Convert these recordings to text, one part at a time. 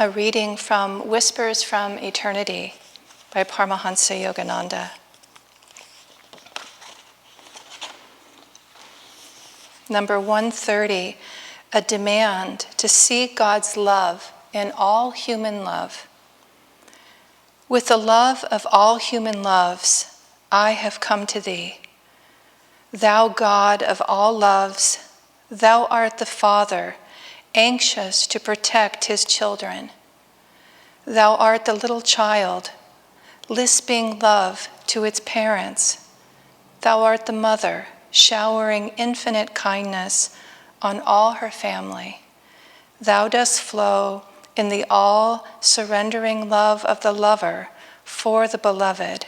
A reading from Whispers from Eternity by Paramahansa Yogananda. Number 130, a demand to see God's love in all human love. With the love of all human loves, I have come to thee. Thou God of all loves, thou art the Father, anxious to protect his children. Thou art the little child, lisping love to its parents. Thou art the mother, showering infinite kindness on all her family. Thou dost flow in the all-surrendering love of the lover for the beloved.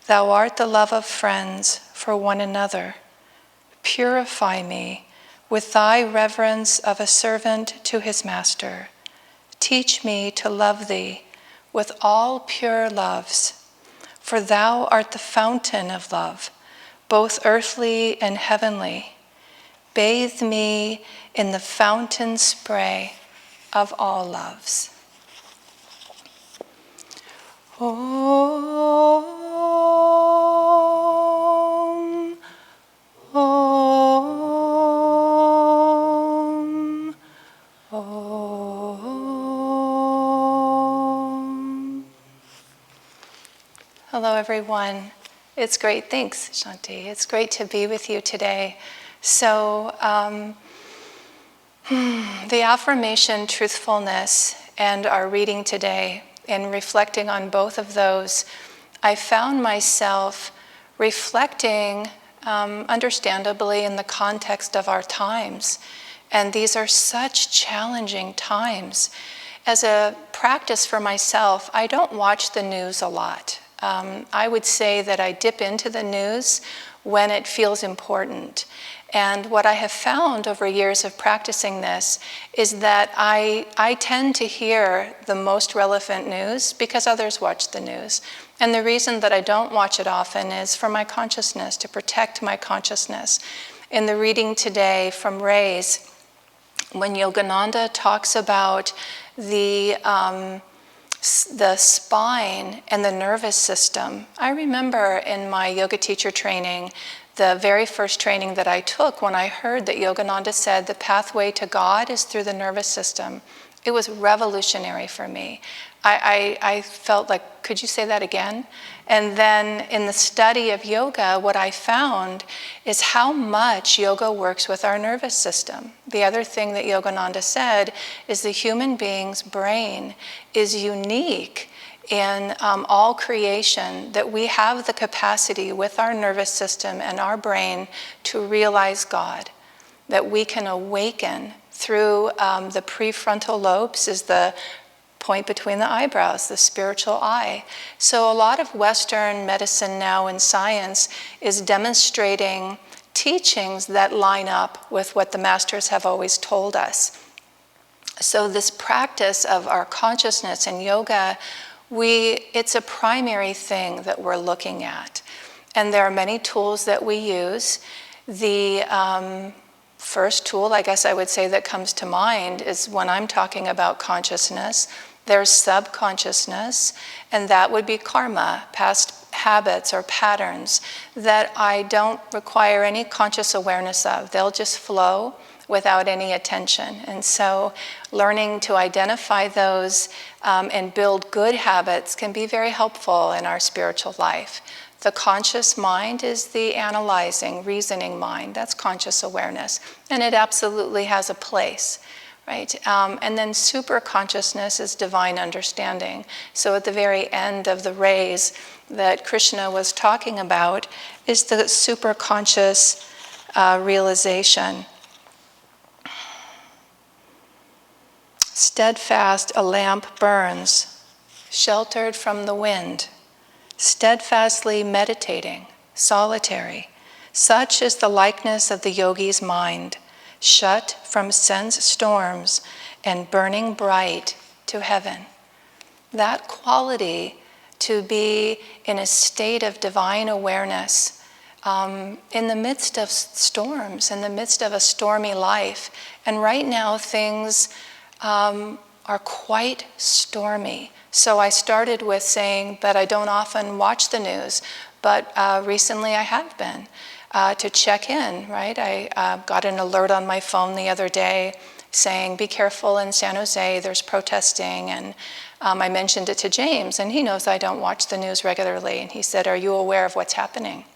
Thou art the love of friends for one another. Purify me with thy reverence of a servant to his master. Teach me to love thee with all pure loves, for thou art the fountain of love, both earthly and heavenly. Bathe me in the fountain spray of all loves. Om, Om, Om. Hello, everyone. It's great. Thanks, Shanti. It's great to be with you today. So, the affirmation, truthfulness, and our reading today, in reflecting on both of those, I found myself reflecting, understandably, in the context of our times. And these are such challenging times. As a practice for myself, I don't watch the news a lot. I would say that I dip into the news when it feels important. And what I have found over years of practicing this is that I tend to hear the most relevant news because others watch the news. And the reason that I don't watch it often is for my consciousness, to protect my consciousness. In the reading today from Ray's, when Yogananda talks about the spine and the nervous system, I remember in my yoga teacher training, the very first training that I took, when I heard that Yogananda said the pathway to God is through the nervous system, it was revolutionary for me. I felt like, could you say that again? And then in the study of yoga, what I found is how much yoga works with our nervous system. The other thing that Yogananda said is the human being's brain is unique in all creation, that we have the capacity with our nervous system and our brain to realize God, that we can awaken through the prefrontal lobes, is the point between the eyebrows, the spiritual eye. So a lot of Western medicine now and science is demonstrating teachings that line up with what the masters have always told us. So this practice of our consciousness in yoga, it's a primary thing that we're looking at. And there are many tools that we use. The first tool, I guess I would say, that comes to mind is when I'm talking about consciousness, there's subconsciousness, and that would be karma, past habits or patterns that I don't require any conscious awareness of. They'll just flow without any attention. And so learning to identify those and build good habits can be very helpful in our spiritual life. The conscious mind is the analyzing, reasoning mind. That's conscious awareness. And it absolutely has a place, right? And then super consciousness is divine understanding. So at the very end of the rays that Krishna was talking about is the super conscious realization. Steadfast a lamp burns, sheltered from the wind, steadfastly meditating, solitary. Such is the likeness of the yogi's mind, shut from sense storms and burning bright to heaven. That quality to be in a state of divine awareness in the midst of storms, in the midst of a stormy life. And right now things are quite stormy. So I started with saying that I don't often watch the news, but recently I have been to check in, right? I got an alert on my phone the other day saying, be careful in San Jose, there's protesting, and I mentioned it to James, and he knows I don't watch the news regularly, and he said, are you aware of what's happening?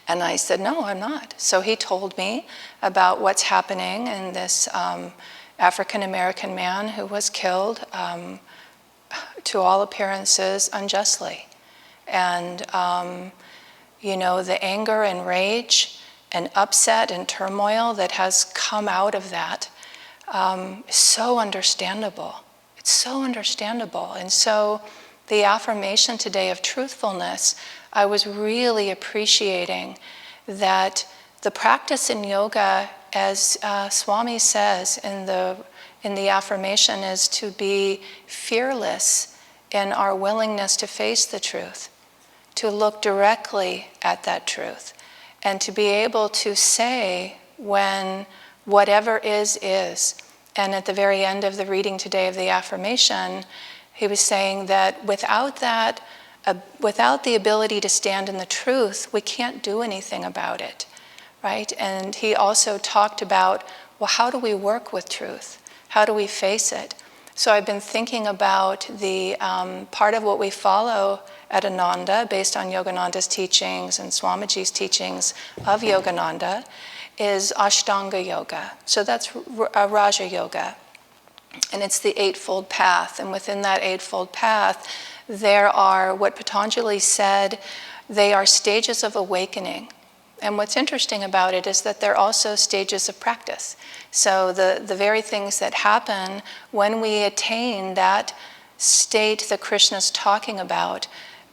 And I said, no, I'm not. So he told me about what's happening in this African-American man who was killed, to all appearances, unjustly. And, the anger and rage and upset and turmoil that has come out of that is so understandable. It's so understandable. And so the affirmation today of truthfulness, I was really appreciating that the practice in yoga, as Swami says in the affirmation, is to be fearless in our willingness to face the truth, to look directly at that truth, and to be able to say when whatever is. And at the very end of the reading today of the affirmation, he was saying that without the ability to stand in the truth, we can't do anything about it, right? And he also talked about, well, how do we work with truth? How do we face it? So I've been thinking about the part of what we follow at Ananda, based on Yogananda's teachings and Swamiji's teachings of Yogananda, is Ashtanga Yoga. So that's Raja Yoga. And it's the Eightfold Path. And within that Eightfold Path, there are, what Patanjali said, they are stages of awakening. And what's interesting about it is that they're also stages of practice. So the very things that happen when we attain that state that Krishna's talking about,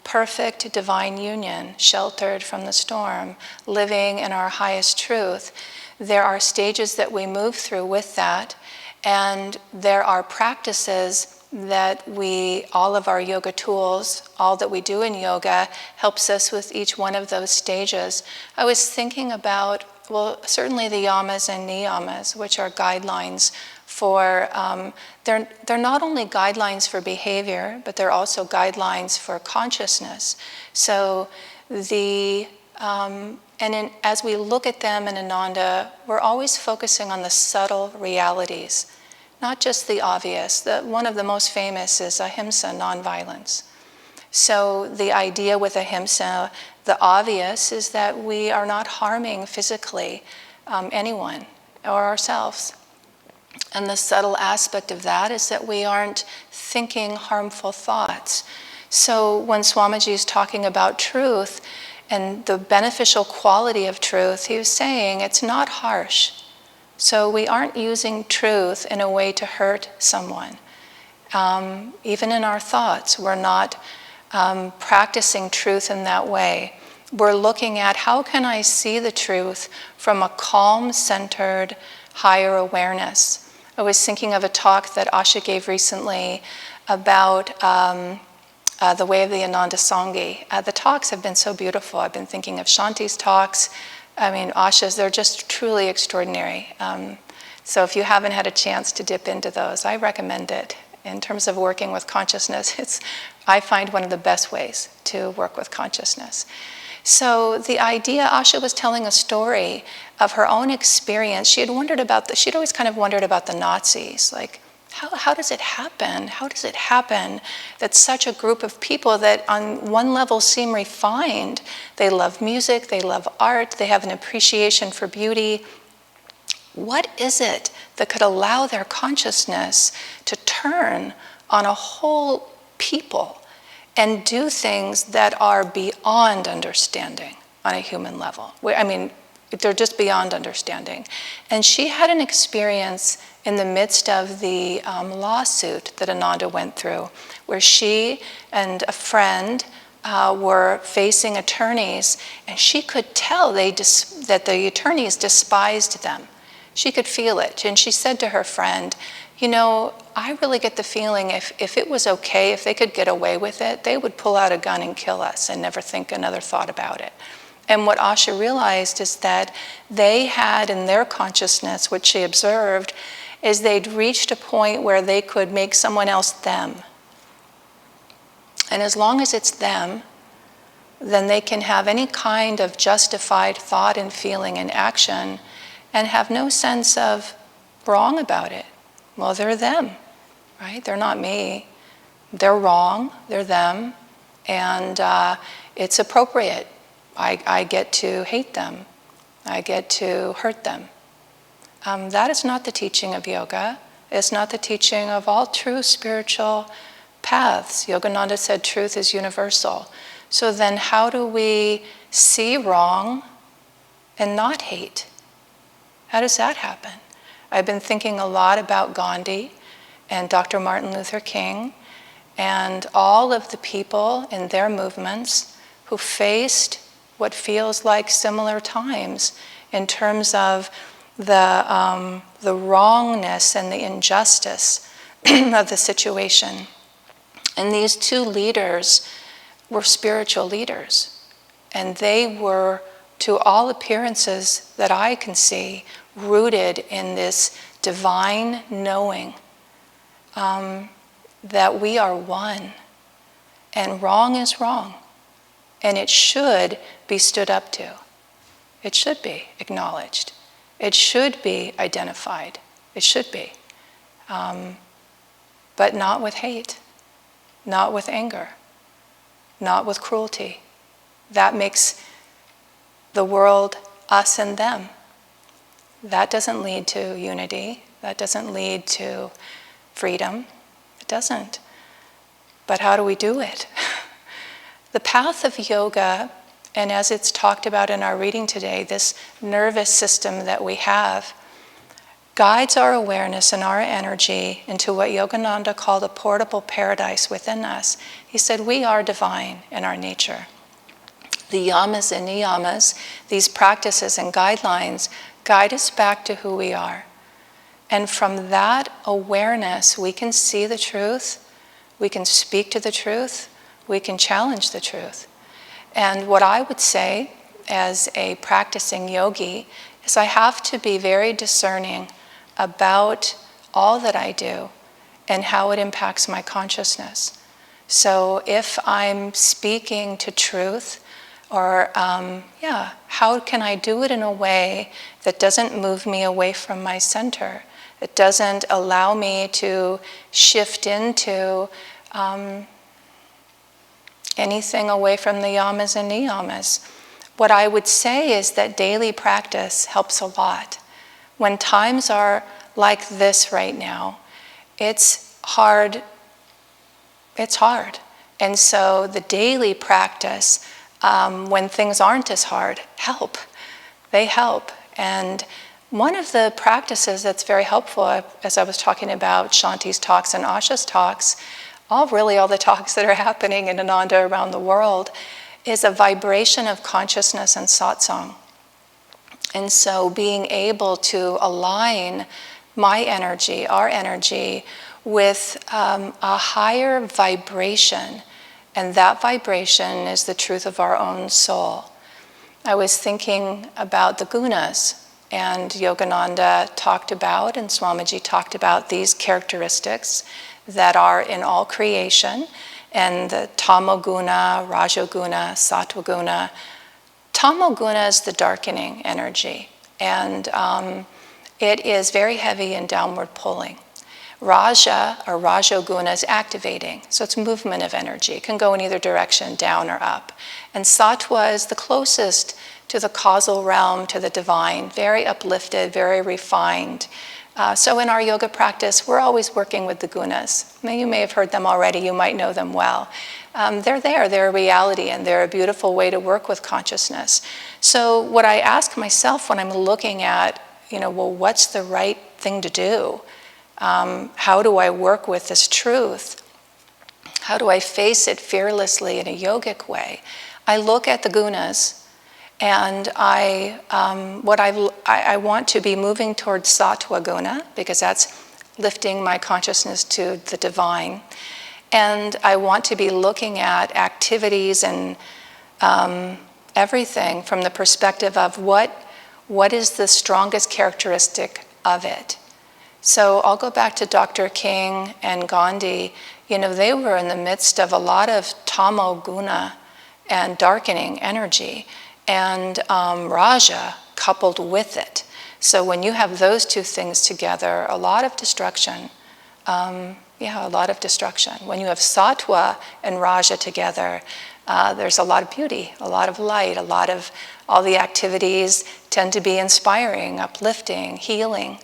perfect divine union, sheltered from the storm, living in our highest truth, there are stages that we move through with that, and there are practices that all of our yoga tools, all that we do in yoga, helps us with each one of those stages. I was thinking about, well, certainly the yamas and niyamas, which are guidelines for, they're not only guidelines for behavior, but they're also guidelines for consciousness. So as we look at them in Ananda, we're always focusing on the subtle realities, not just the obvious. One of the most famous is ahimsa, nonviolence. So the idea with ahimsa, the obvious, is that we are not harming physically anyone or ourselves. And the subtle aspect of that is that we aren't thinking harmful thoughts. So when Swamiji is talking about truth and the beneficial quality of truth, he was saying it's not harsh. So we aren't using truth in a way to hurt someone. Even in our thoughts, we're not practicing truth in that way. We're looking at how can I see the truth from a calm, centered, higher awareness. I was thinking of a talk that Asha gave recently about the way of the Ananda Sanghi. The talks have been so beautiful. I've been thinking of Shanti's talks. I mean, Asha's, they're just truly extraordinary. So if you haven't had a chance to dip into those, I recommend it. In terms of working with consciousness, I find one of the best ways to work with consciousness. So the idea, Asha was telling a story of her own experience. She'd always kind of wondered about the Nazis. Like, how does it happen? How does it happen that such a group of people that on one level seem refined, they love music, they love art, they have an appreciation for beauty, what is it that could allow their consciousness to turn on a whole people and do things that are beyond understanding on a human level? I mean, they're just beyond understanding. And she had an experience in the midst of the lawsuit that Ananda went through, where she and a friend were facing attorneys, and she could tell that the attorneys despised them. She could feel it. And she said to her friend, I really get the feeling if it was okay, if they could get away with it, they would pull out a gun and kill us and never think another thought about it. And what Asha realized is that they had in their consciousness, what she observed, is they'd reached a point where they could make someone else them. And as long as it's them, then they can have any kind of justified thought and feeling and action and have no sense of wrong about it. Well, they're them, right? They're not me. They're wrong, they're them, and it's appropriate. I get to hate them. I get to hurt them. That is not the teaching of yoga. It's not the teaching of all true spiritual paths. Yogananda said truth is universal. So then how do we see wrong and not hate? How does that happen? I've been thinking a lot about Gandhi and Dr. Martin Luther King and all of the people in their movements who faced what feels like similar times in terms of the wrongness and the injustice of the situation. And these two leaders were spiritual leaders. And they were, to all appearances that I can see, rooted in this divine knowing that we are one. And wrong is wrong. And it should be stood up to. It should be acknowledged. It should be identified. It should be. But not with hate, not with anger, not with cruelty. That makes the world us and them. That doesn't lead to unity. That doesn't lead to freedom. It doesn't. But how do we do it? The path of yoga, and as it's talked about in our reading today, this nervous system that we have, guides our awareness and our energy into what Yogananda called a portable paradise within us. He said, we are divine in our nature. The yamas and niyamas, these practices and guidelines, guide us back to who we are. And from that awareness, we can see the truth, we can speak to the truth, we can challenge the truth. And what I would say as a practicing yogi is I have to be very discerning about all that I do and how it impacts my consciousness. So if I'm speaking to truth, or how can I do it in a way that doesn't move me away from my center? It doesn't allow me to shift into anything away from the yamas and niyamas. What I would say is that daily practice helps a lot. When times are like this right now, it's hard. It's hard. And so the daily practice, when things aren't as hard, help. They help. And one of the practices that's very helpful, as I was talking about Shanti's talks and Asha's talks, all the talks that are happening in Ananda around the world, is a vibration of consciousness and satsang. And so being able to align my energy, our energy, with a higher vibration, and that vibration is the truth of our own soul. I was thinking about the gunas, and Yogananda talked about, and Swamiji talked about these characteristics that are in all creation, and the tamoguna, rajoguna, sattva-guna. Tamoguna is the darkening energy, and it is very heavy and downward pulling. Raja, or rajoguna, is activating, so it's movement of energy. It can go in either direction, down or up. And sattva is the closest to the causal realm, to the divine, very uplifted, very refined. So in our yoga practice, we're always working with the gunas. You may have heard them already, you might know them well. They're there, they're a reality, and they're a beautiful way to work with consciousness. So what I ask myself when I'm looking at, what's the right thing to do? How do I work with this truth? How do I face it fearlessly in a yogic way? I look at the gunas, and I want to be moving towards sattva guna, because that's lifting my consciousness to the divine. And I want to be looking at activities and everything from the perspective of what is the strongest characteristic of it. So I'll go back to Dr. King and Gandhi. They were in the midst of a lot of tamo guna and darkening energy, and raja coupled with it. So when you have those two things together, a lot of destruction. A lot of destruction. When you have sattva and raja together, there's a lot of beauty, a lot of light, a lot of all the activities tend to be inspiring, uplifting, healing,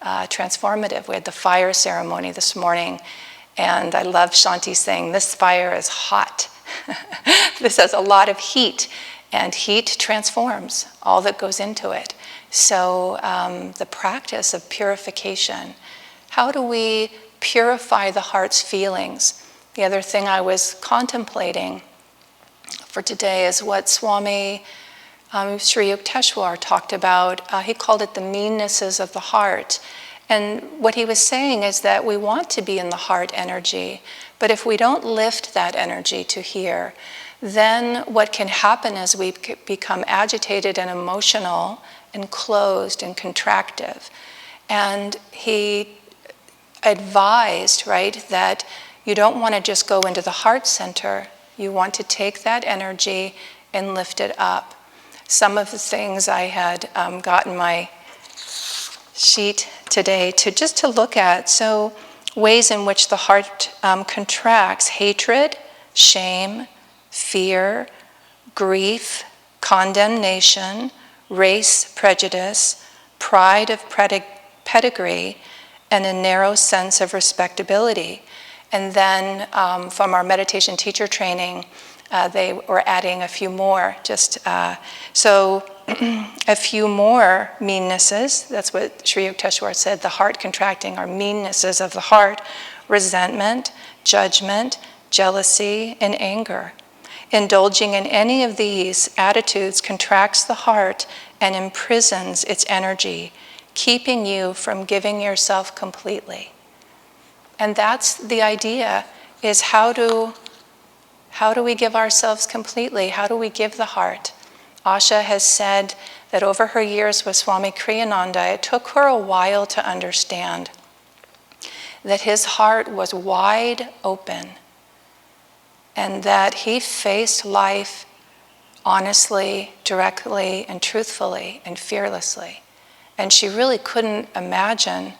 transformative. We had the fire ceremony this morning, and I love Shanti saying, this fire is hot. This has a lot of heat, and heat transforms all that goes into it. So the practice of purification, how do we purify the heart's feelings? The other thing I was contemplating for today is what Swami Sri Yukteswar talked about. He called it the meannesses of the heart. And what he was saying is that we want to be in the heart energy, but if we don't lift that energy to here, then what can happen is we become agitated and emotional and closed and contractive. And he advised, right, that you don't want to just go into the heart center. You want to take that energy and lift it up. Some of the things I had gotten my sheet today to look at. So ways in which the heart contracts: hatred, shame, fear, grief, condemnation, race prejudice, pride of pedigree, and a narrow sense of respectability. And then from our meditation teacher training, they were adding a few more. So a few more meannesses. That's what Sri Yukteswar said. The heart contracting are meannesses of the heart: resentment, judgment, jealousy, and anger. Indulging in any of these attitudes contracts the heart and imprisons its energy, keeping you from giving yourself completely. And that's the idea, is how do we give ourselves completely? How do we give the heart? Asha has said that over her years with Swami Kriyananda, it took her a while to understand that his heart was wide open and that he faced life honestly, directly, and truthfully, and fearlessly. And she really couldn't imagine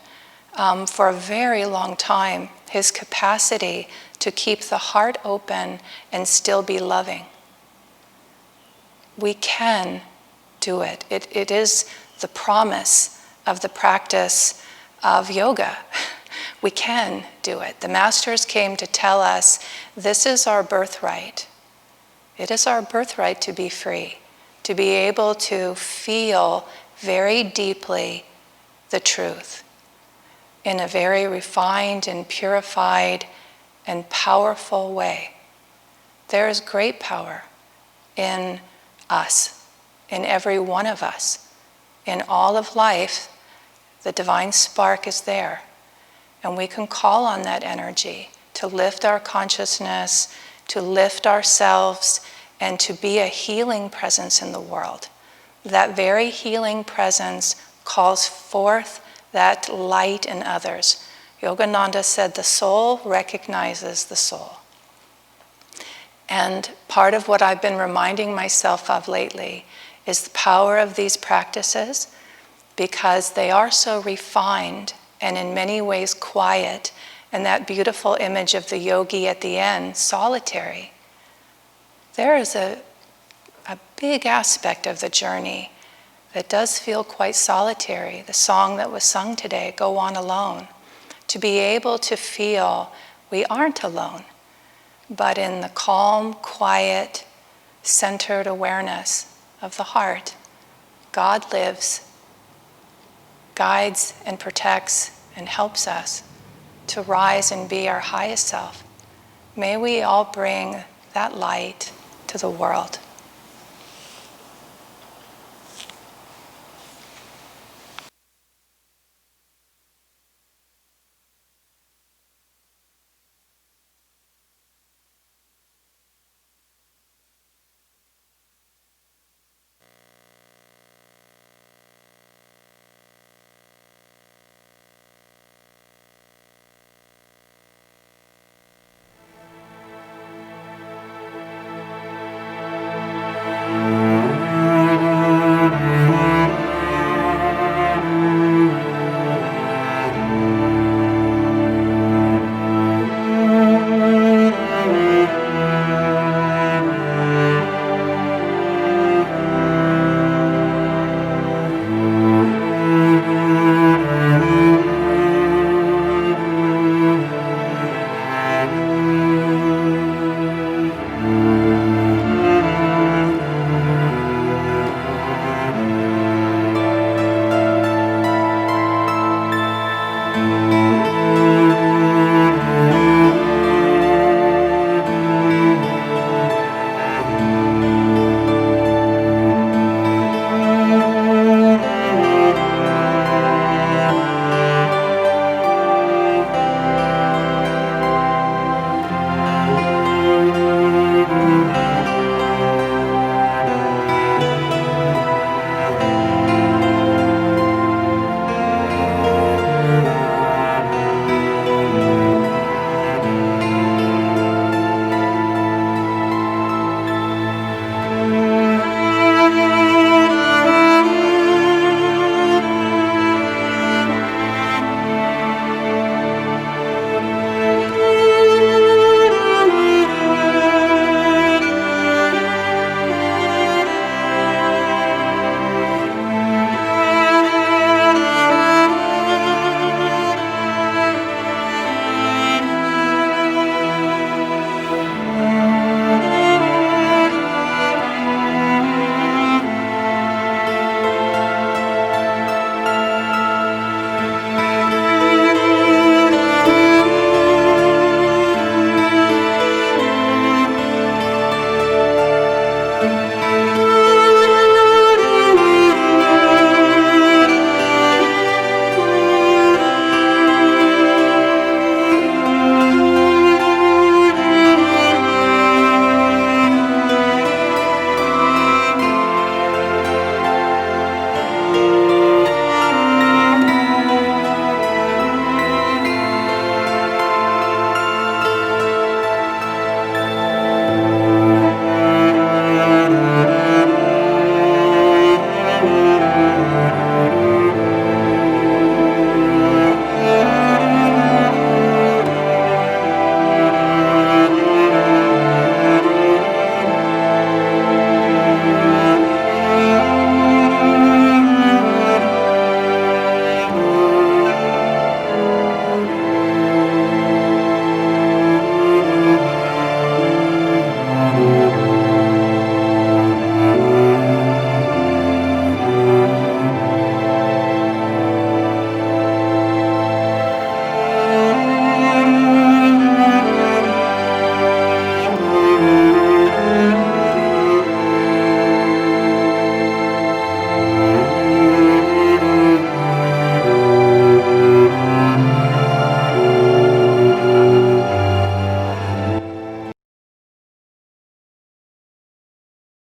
for a very long time his capacity to keep the heart open and still be loving. We can do it. It is the promise of the practice of yoga. We can do it. The masters came to tell us this is our birthright. It is our birthright to be free, to be able to feel very deeply the truth in a very refined and purified and powerful way. There is great power in us, in every one of us. In all of life, the divine spark is there. And we can call on that energy to lift our consciousness, to lift ourselves, and to be a healing presence in the world. That very healing presence calls forth that light in others. Yogananda said the soul recognizes the soul. And part of what I've been reminding myself of lately is the power of these practices, because they are so refined and in many ways quiet, and that beautiful image of the yogi at the end, solitary. There is a big aspect of the journey that does feel quite solitary. The song that was sung today, Go On Alone. To be able to feel we aren't alone, but in the calm, quiet, centered awareness of the heart, God lives, guides and protects and helps us to rise and be our highest self. May we all bring that light to the world.